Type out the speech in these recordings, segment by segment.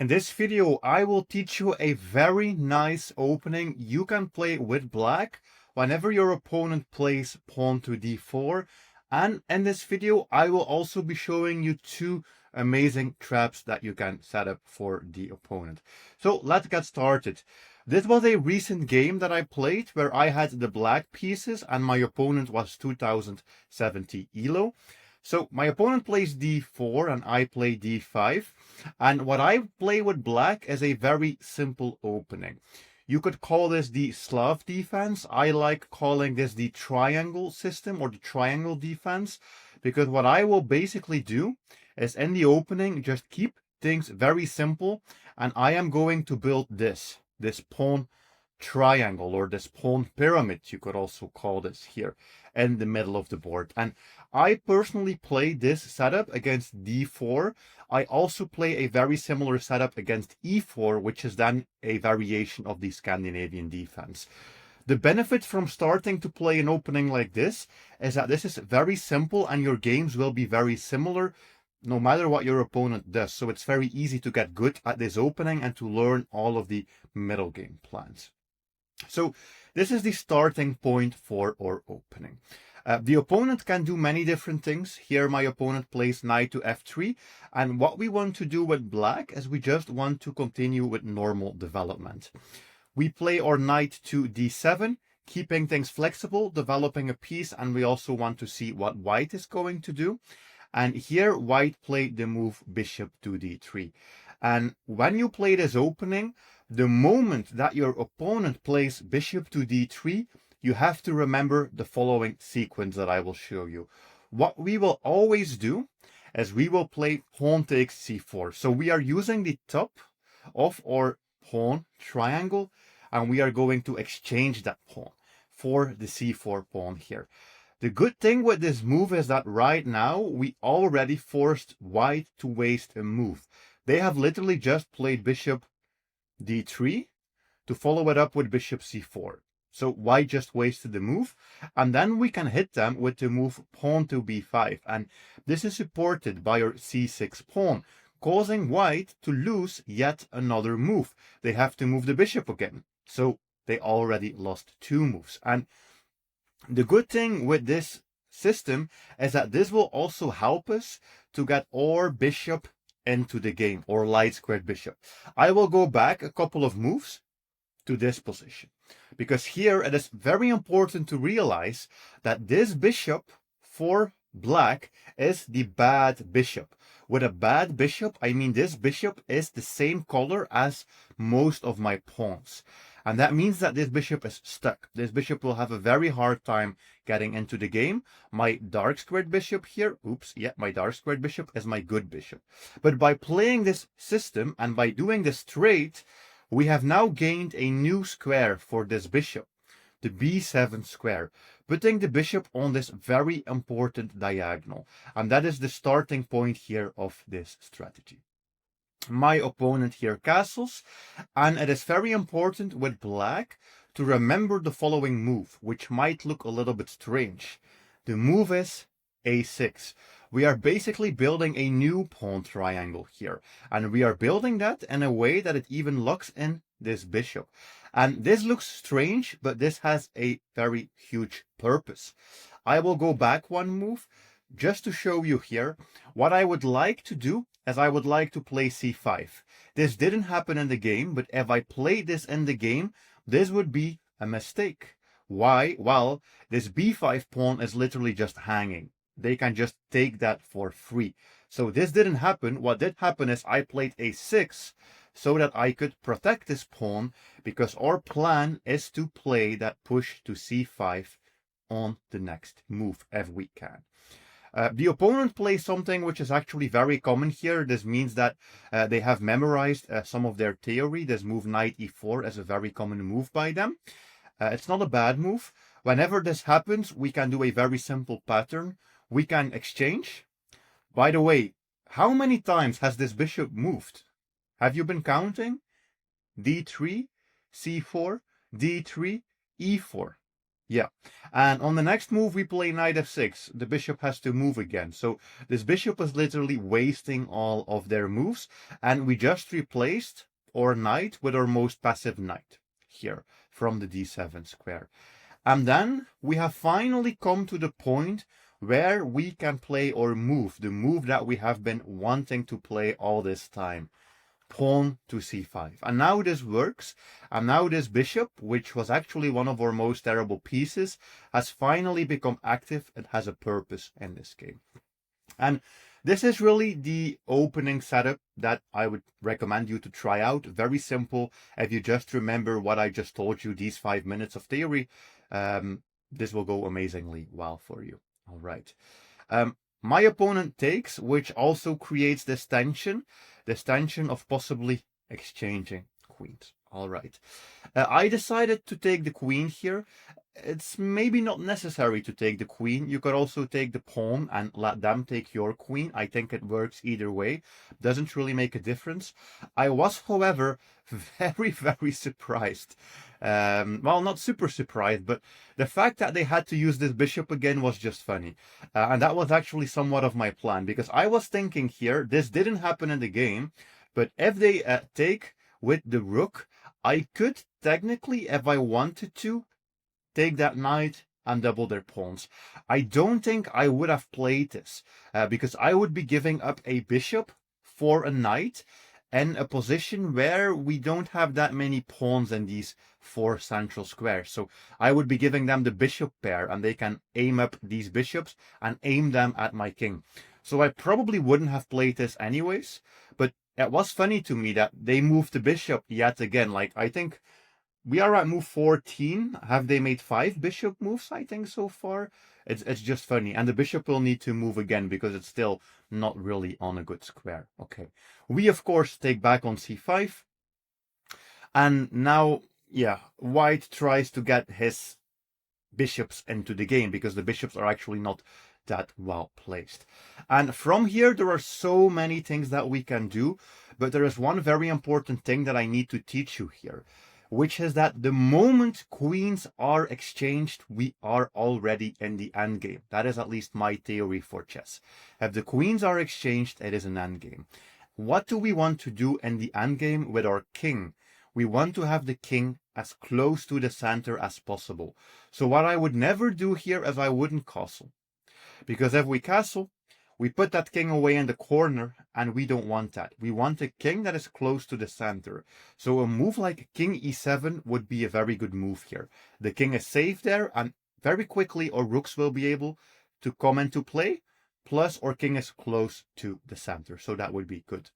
In this video, I will teach you a very nice opening you can play with black whenever your opponent plays pawn to d4. And in this video, I will also be showing you two amazing traps that you can set up for the opponent. So let's get started. This was a recent game that I played where I had the black pieces and my opponent was 2070 ELO. So my opponent plays d4 and I play d5. And what I play with black is a very simple opening. You could call this the Slav defense. I like calling this the triangle system or the triangle defense, because what I will basically do is in the opening just keep things very simple, and I am going to build this pawn triangle, or this pawn pyramid, you could also call this, here in the middle of the board. And I personally play this setup against d4. I also play a very similar setup against e4, which is then a variation of the Scandinavian defense. The benefit from starting to play an opening like this is that this is very simple and your games will be very similar no matter what your opponent does. So it's very easy to get good at this opening and to learn all of the middle game plans. So this is the starting point for our opening. The opponent can do many different things. Here my opponent plays knight to f3, and what we want to do with black is we just want to continue with normal development. We play our knight to d7, keeping things flexible, developing a piece, and we also want to see what white is going to do. And here white played the move bishop to d3. And when you play this opening, the moment that your opponent plays bishop to d3, you have to remember the following sequence that I will show you. What we will always do is we will play pawn takes c4. So we are using the top of our pawn triangle, and we are going to exchange that pawn for the c4 pawn here. The good thing with this move is that right now we already forced white to waste a move. They have literally just played bishop d3 to follow it up with bishop c4. So white just wasted the move, and then we can hit them with the move pawn to b5, and this is supported by our c6 pawn, causing white to lose yet another move. They have to move the bishop again, so they already lost two moves. And the good thing with this system is that this will also help us to get our bishop into the game, or light squared bishop. I will go back a couple of moves to this position, because here it is very important to realize that this bishop for black is the bad bishop. With a bad bishop, I mean this bishop is the same color as most of my pawns. And that means that this bishop is stuck. This bishop will have a very hard time getting into the game. My dark squared bishop here, my dark squared bishop is my good bishop. But by playing this system and by doing this trade, we have now gained a new square for this bishop, the b7 square, putting the bishop on this very important diagonal. And that is the starting point here of this strategy. My opponent here castles, and it is very important with black to remember the following move, which might look a little bit strange. The move is a6. We are basically building a new pawn triangle here, and we are building that in a way that it even locks in this bishop. And this looks strange, but this has a very huge purpose. I will go back one move just to show you here. What I would like to do is I would like to play c5. This didn't happen in the game, but if I played this in the game, this would be a mistake. Why? Well, this b5 pawn is literally just hanging. They can just take that for free. So this didn't happen. What did happen is I played a6 so that I could protect this pawn, because our plan is to play that push to c5 on the next move if we can. The opponent plays something which is actually very common here. This means that they have memorized some of their theory. This move knight e4 is a very common move by them. It's not a bad move. Whenever this happens, we can do a very simple pattern. We can exchange. By the way, how many times has this bishop moved? Have you been counting? d3, c4, d3, e4. Yeah. And on the next move, we play knight f6. The bishop has to move again. So this bishop is literally wasting all of their moves. And we just replaced our knight with our most passive knight here from the d7 square. And then we have finally come to the point where we can play our move, the move that we have been wanting to play all this time. Pawn to c5. And now this works. And now this bishop, which was actually one of our most terrible pieces, has finally become active. It has a purpose in this game. And this is really the opening setup that I would recommend you to try out. Very simple. If you just remember what I just told you, these 5 minutes of theory, this will go amazingly well for you. All right. My opponent takes, which also creates this tension of possibly exchanging queens. All right. I decided to take the queen here. It's maybe not necessary to take the queen. You could also take the pawn and let them take your queen. I think it works either way. Doesn't really make a difference. I was, however, very, very surprised. Well, not super surprised, but the fact that they had to use this bishop again was just funny. And that was actually somewhat of my plan, because I was thinking here, this didn't happen in the game, but if they take with the rook, I could technically, if I wanted to, take that knight and double their pawns. I don't think I would have played this, because I would be giving up a bishop for a knight in a position where we don't have that many pawns in these 4 central squares. So I would be giving them the bishop pair, and they can aim up these bishops and aim them at my king. So I probably wouldn't have played this anyways, but it was funny to me that they moved the bishop yet again. Like, I think we are at move 14. Have they made 5 bishop moves, I think, so far? It's just funny. And the bishop will need to move again because it's still not really on a good square. Okay. We, of course, take back on c5. And now, yeah, white tries to get his bishops into the game because the bishops are actually not that well placed. And from here, there are so many things that we can do. But there is one very important thing that I need to teach you here, which is that the moment queens are exchanged, we are already in the endgame. That is at least my theory for chess. If the queens are exchanged, it is an endgame. What do we want to do in the endgame with our king? We want to have the king as close to the center as possible. So what I would never do here is I wouldn't castle. Because if we castle, we put that king away in the corner, and we don't want that. We want a king that is close to the center. So a move like king e7 would be a very good move here. The king is safe there, and very quickly our rooks will be able to come into play. Plus our king is close to the center, so that would be good.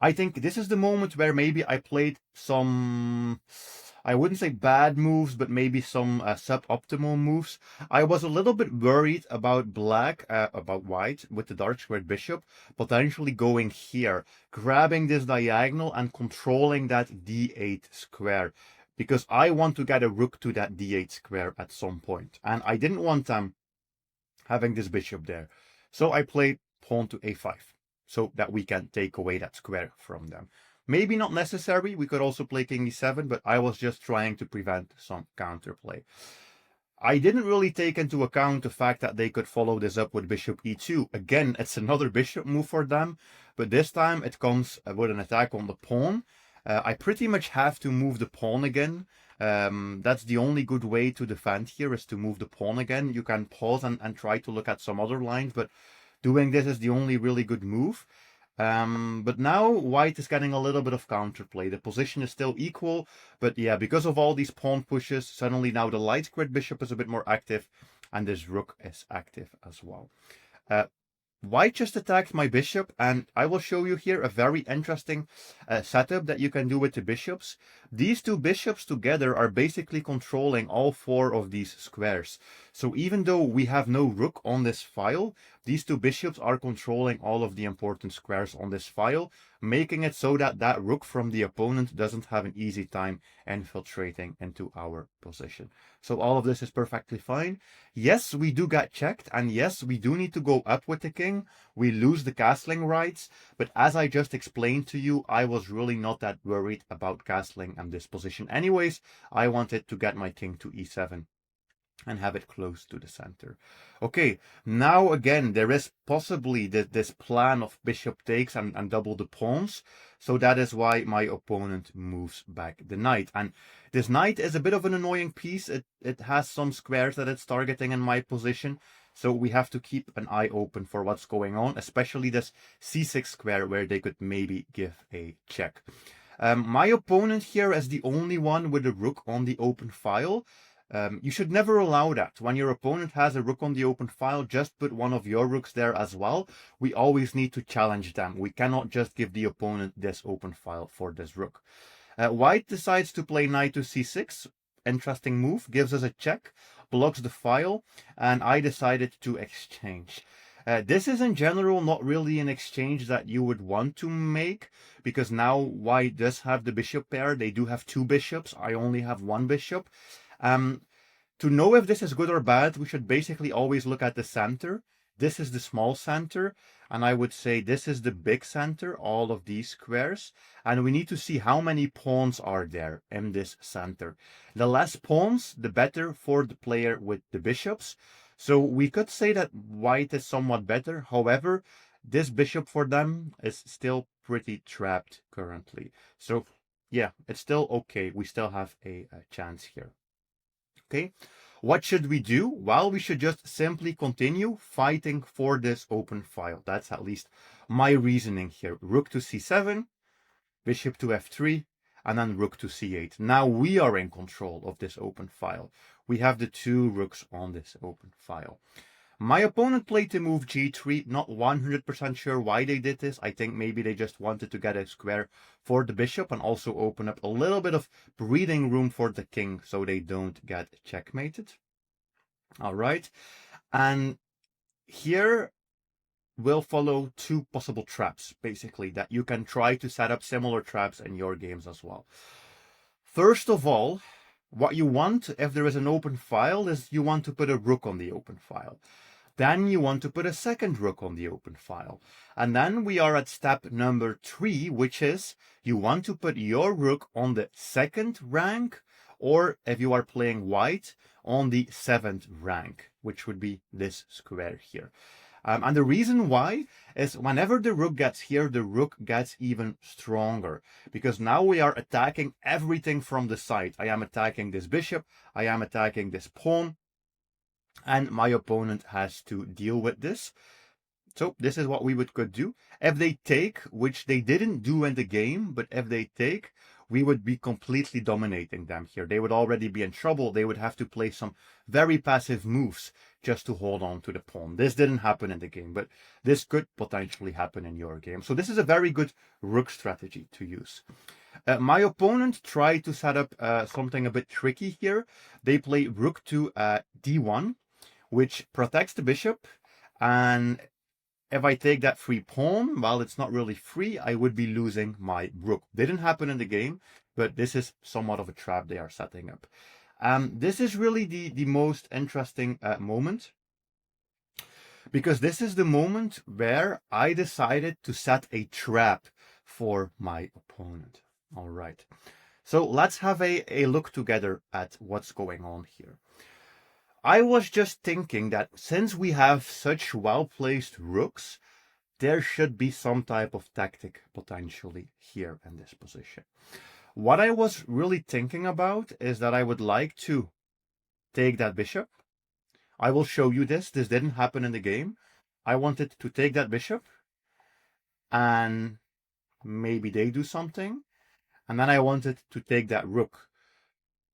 I think this is the moment where maybe I played some, I wouldn't say bad moves, but maybe some suboptimal moves. I was a little bit worried about about white with the dark squared bishop, potentially going here, grabbing this diagonal and controlling that d8 square. Because I want to get a rook to that d8 square at some point. And I didn't want them having this bishop there. So I played pawn to a5. So that we can take away that square from them. Maybe not necessary. We could also play king e7, but I was just trying to prevent some counterplay. I didn't really take into account the fact that they could follow this up with bishop e2. Again, it's another bishop move for them, but this time it comes with an attack on the pawn. I pretty much have to move the pawn again. That's the only good way to defend here, is to move the pawn again. You can pause and try to look at some other lines, but doing this is the only really good move. But now white is getting a little bit of counterplay. The position is still equal, but yeah, because of all these pawn pushes, suddenly now the light squared bishop is a bit more active, and this rook is active as well. White just attacked my bishop, and I will show you here a very interesting setup that you can do with the bishops. These 2 bishops together are basically controlling all 4 of these squares. So even though we have no rook on this file, these 2 bishops are controlling all of the important squares on this file, making it so that that rook from the opponent doesn't have an easy time infiltrating into our position. So all of this is perfectly fine. Yes, we do get checked, and yes, we do need to go up with the king. We lose the castling rights, but as I just explained to you, I was really not that worried about castling in this position anyways. I wanted to get my king to e7 and have it close to the center. Okay, now again, there is possibly this plan of bishop takes and double the pawns. So that is why my opponent moves back the knight. And this knight is a bit of an annoying piece. It has some squares that it's targeting in my position. So we have to keep an eye open for what's going on, especially this c6 square where they could maybe give a check. My opponent here is the only one with a rook on the open file. You should never allow that. When your opponent has a rook on the open file, just put one of your rooks there as well. We always need to challenge them. We cannot just give the opponent this open file for this rook. White decides to play knight to c6. Interesting move, gives us a check, blocks the file, and I decided to exchange. This is in general not really an exchange that you would want to make, because now white does have the bishop pair. They do have two bishops. I only have one bishop. To know if this is good or bad, we should basically always look at the center. This is the small center, and I would say this is the big center, all of these squares. And we need to see how many pawns are there in this center. The less pawns, the better for the player with the bishops. So we could say that white is somewhat better. However, this bishop for them is still pretty trapped currently. So yeah, it's still okay. We still have a chance here. Okay, what should we do? Well, we should just simply continue fighting for this open file. That's at least my reasoning here. Rook to c7, bishop to f3, and then rook to c8. Now we are in control of this open file. We have the two rooks on this open file. My opponent played the move g3, not 100% sure why they did this. I think maybe they just wanted to get a square for the bishop and also open up a little bit of breathing room for the king so they don't get checkmated. All right, and here will follow two possible traps, basically, that you can try to set up similar traps in your games as well. First of all, what you want, if there is an open file, is you want to put a rook on the open file. Then you want to put a second rook on the open file. And then we are at step number 3, which is you want to put your rook on the second rank, or if you are playing white, on the 7th rank, which would be this square here. And the reason why is whenever the rook gets here, the rook gets even stronger, because now we are attacking everything from the side. I am attacking this bishop, I am attacking this pawn, and my opponent has to deal with this. So this is what we could do. If they take, which they didn't do in the game, but if they take, we would be completely dominating them here. They would already be in trouble. They would have to play some very passive moves just to hold on to the pawn. This didn't happen in the game, but this could potentially happen in your game. So this is a very good rook strategy to use. My opponent tried to set up something a bit tricky here. They play rook to d1, which protects the bishop. And if I take that free pawn, well, it's not really free. I would be losing my rook. Didn't happen in the game, but this is somewhat of a trap they are setting up. This is really the most interesting moment, because this is the moment where I decided to set a trap for my opponent. All right. So let's have a look together at what's going on here. I was just thinking that since we have such well-placed rooks, there should be some type of tactic potentially here in this position. What I was really thinking about is that I would like to take that bishop. I will show you this. This didn't happen in the game. I wanted to take that bishop, and maybe they do something. And then I wanted to take that rook.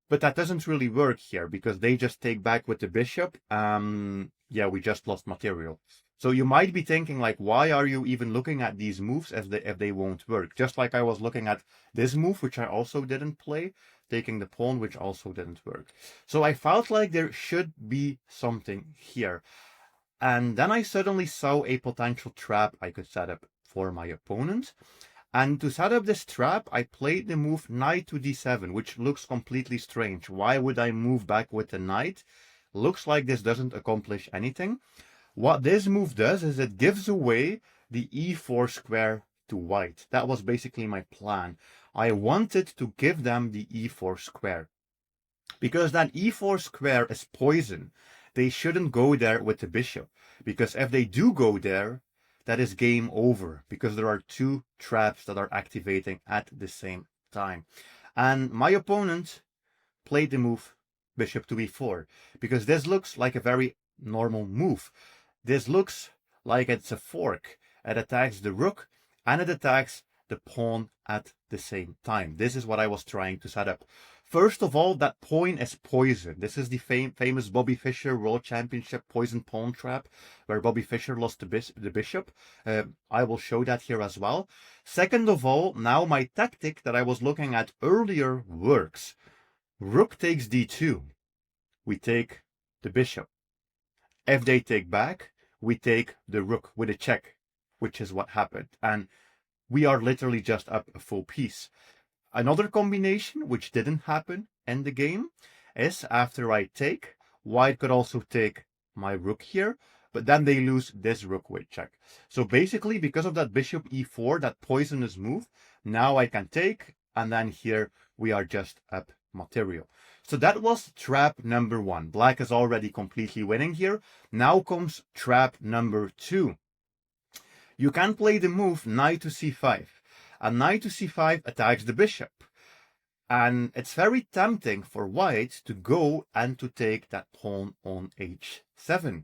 But that doesn't really work here, because they just take back with the bishop. Yeah, we just lost material. So you might be thinking, like, why are you even looking at these moves if they won't work? Just like I was looking at this move, which I also didn't play, taking the pawn, which also didn't work. So I felt like there should be something here. And then I suddenly saw a potential trap I could set up for my opponent. And to set up this trap, I played the move knight to d7, which looks completely strange. Why would I move back with the knight? Looks like this doesn't accomplish anything. What this move does is it gives away the e4 square to white. That was basically my plan. I wanted to give them the e4 square. Because that e4 square is poison. They shouldn't go there with the bishop, because if they do go there, that is game over, because there are two traps that are activating at the same time. And my opponent played the move bishop to e4, because this looks like a very normal move. This looks like it's a fork. It attacks the rook and it attacks the pawn at the same time. This is what I was trying to set up. First of all, that pawn is poison. This is the famous Bobby Fischer World Championship poison pawn trap, where Bobby Fischer lost the bishop. I will show that here as well. Second of all, now my tactic that I was looking at earlier works. Rook takes d2. We take the bishop. If they take back, we take the rook with a check, which is what happened. And we are literally just up a full piece. Another combination, which didn't happen in the game, is after I take, white could also take my rook here, but then they lose this rook with check. So basically, because of that bishop e4, that poisonous move, now I can take, and then here we are just up material. So that was trap number 1. Black is already completely winning here. Now comes trap number 2. You can play the move knight to c5. And knight to c5 attacks the bishop. And it's very tempting for white to go and to take that pawn on h7.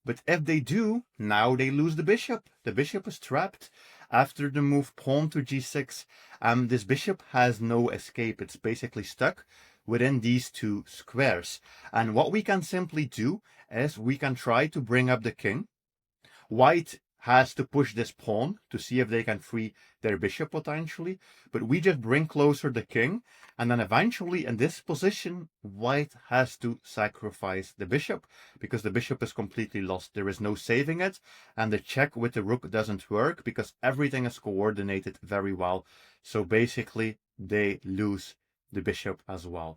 But if they do, now they lose the bishop. The bishop is trapped after the move pawn to g6. This bishop has no escape. It's basically stuck within these two squares. And what we can simply do is we can try to bring up the king. White has to push this pawn to see if they can free their bishop potentially, but we just bring closer the king, and then eventually in this position white has to sacrifice the bishop because the bishop is completely lost. There is no saving it, and the check with the rook doesn't work because everything is coordinated very well. So basically they lose the bishop as well.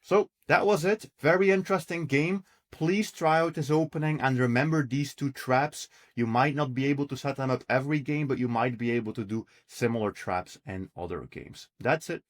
So that was it. Very interesting game. Please try out this opening and remember these two traps. You might not be able to set them up every game, but you might be able to do similar traps in other games. That's it.